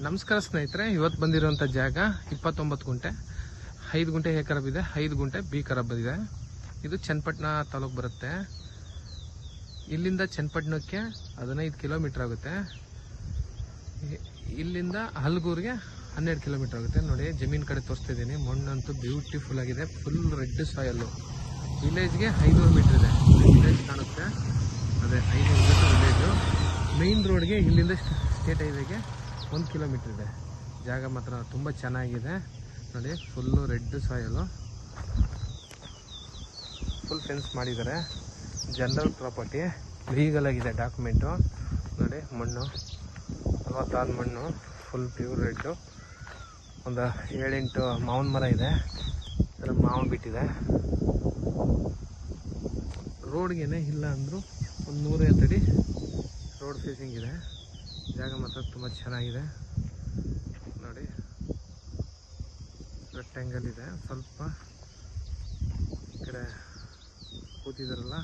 ನಮಸ್ಕಾರ ಸ್ನೇಹಿತರೆ, ಇವತ್ತು ಬಂದಿರುವಂಥ ಜಾಗ 29 ಗುಂಟೆ, 5 ಗುಂಟೆ ಎ ಕರಬ್ ಇದೆ, 5 ಗುಂಟೆ ಬಿ ಕರಬ್ ಇದೆ. ಇದು ಚನ್ನಪಟ್ಟಣ ತಾಲೂಕು ಬರುತ್ತೆ. ಇಲ್ಲಿಂದ ಚನ್ನಪಟ್ಟಣಕ್ಕೆ 15 ಕಿಲೋಮೀಟರ್ ಆಗುತ್ತೆ. ಇಲ್ಲಿಂದ ಹಲಗೂರಿಗೆ 12 ಕಿಲೋಮೀಟರ್ ಆಗುತ್ತೆ. ನೋಡಿ, ಜಮೀನು ಕಡೆ ತೋರಿಸ್ತಾ ಇದ್ದೀನಿ. ಮಣ್ಣಂತೂ ಬ್ಯೂಟಿಫುಲ್ ಆಗಿದೆ, ಫುಲ್ ರೆಡ್ ಸಾಯಲ್ಲು. ವಿಲೇಜ್ಗೆ 500 ಮೀಟರ್ ಇದೆ. ವಿಲೇಜ್ ಕಾಣುತ್ತೆ, ಅದೇ 500 ಮೀಟರ್ ವಿಲೇಜು. ಮೇನ್ ರೋಡ್ಗೆ ಇಲ್ಲಿಂದ ಸ್ಟೇಟ್ ಹೈವೇಗೆ 1 ಕಿಲೋಮೀಟರ್ ಇದೆ. ಜಾಗ ಮಾತ್ರ ತುಂಬ ಚೆನ್ನಾಗಿದೆ. ನೋಡಿ, ಫುಲ್ಲು ರೆಡ್ ಸಾಯಲು, ಫುಲ್ ಫೆನ್ಸ್ ಮಾಡಿದ್ದಾರೆ. ಜನರಲ್ ಪ್ರಾಪರ್ಟಿ, ಲೀಗಲ್ ಆಗಿದೆ ಡಾಕ್ಯುಮೆಂಟು. ನೋಡಿ, ಮಣ್ಣು 46 ಮಣ್ಣು, ಫುಲ್ ಪ್ಯೂರ್ ರೆಡ್ಡು. ಒಂದು 7-8 ಮಾವಿನ ಮರ ಇದೆ, ಅದರ ಮಾವು ಬಿಟ್ಟಿದೆ. ರೋಡ್ಗೇನೆ ಇಲ್ಲ ಅಂದರೂ ಒಂದು 150 ಅಡಿ ರೋಡ್ ಫೇಸಿಂಗ್ ಇದೆ. ಜಾಗ ಮಾತ್ರ ತುಂಬ ಚೆನ್ನಾಗಿದೆ. ನೋಡಿ, ರೆಕ್ಟ್ಯಾಂಗಲ್ ಇದೆ. ಸ್ವಲ್ಪ ಈ ಕಡೆ ಕೂತಿದಾರಲ್ಲ,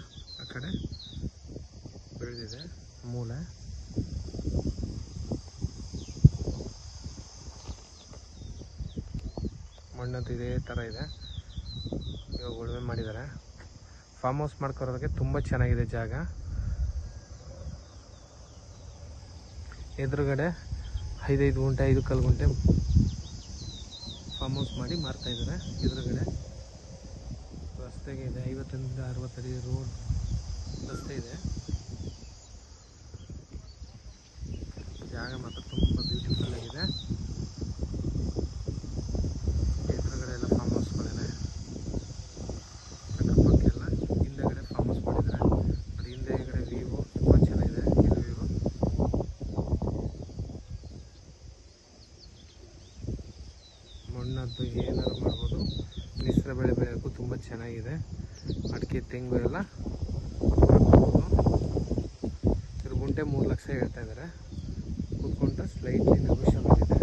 ಆ ಕಡೆ ಬೆಳೆದಿದೆ ಮೂಲೆ. ಮಣ್ಣಂತೂ ಇದೇ ಥರ ಇದೆ. ಇವಾಗ ಉಳುಮೆ ಮಾಡಿದ್ದಾರೆ. ಫಾರ್ಮ್ ಹೌಸ್ ಮಾಡ್ಕೊರೋದಕ್ಕೆ ತುಂಬ ಚೆನ್ನಾಗಿದೆ ಜಾಗ. ಎದುರುಗಡೆ 5 ಗುಂಟೆ 5 ಕಾಲು ಗುಂಟೆ ಫಾರ್ಮ್ ಹೌಸ್ ಮಾಡಿ ಮಾರ್ತಾ ಇದ್ದಾರೆ. ಎದುರುಗಡೆ ರಸ್ತೆಗೆ ಇದೆ, 50-60 ಅಡಿ ರೋಡ್ ರಸ್ತೆ ಇದೆ. ಜಾಗ ಮಾತ್ರ ತುಂಬ ಬ್ಯೂಟಿಫುಲ್ ಆಗಿದೆ. ಎದುರುಗಡೆ ಎಲ್ಲ ಫಾರ್ಮ್ ಹೌಸ್ಗಳಿದೆ, ಅಕ್ಕಪಕ್ಕೆಲ್ಲ ಹಿಂದೆಗಡೆ ಫಾರ್ಮ್ ಹೌಸ್ ಮಾಡಿದ್ದಾರೆ. ಅದು ಹಿಂದೆಗಡೆ ವ್ಯೂ ತುಂಬ ಚೆನ್ನಾಗಿದೆ. ಇದು ವ್ಯೂ ಮಣ್ಣದ್ದು ಏನಾದ್ರು ಮಾಡ್ಬೋದು. ಮಿಶ್ರ ಬೆಳೆ ಬೆಳೆಯೋಕ್ಕೂ ತುಂಬ ಚೆನ್ನಾಗಿದೆ. ಅಡಿಕೆ, ತೆಂಗು ಎಲ್ಲ ಹಾಕ್ಬೋದು. ಇದ್ರ ಗುಂಟೆ 3 ಲಕ್ಷ ಹೇಳ್ತಾ ಇದ್ದಾರೆ. ಕೂತ್ಕೊಂಡ್ರೆ ಸ್ಲೈಟ್ಲಿ ನೆಗೋಷಿಯಬಲ್ ಇದೆ.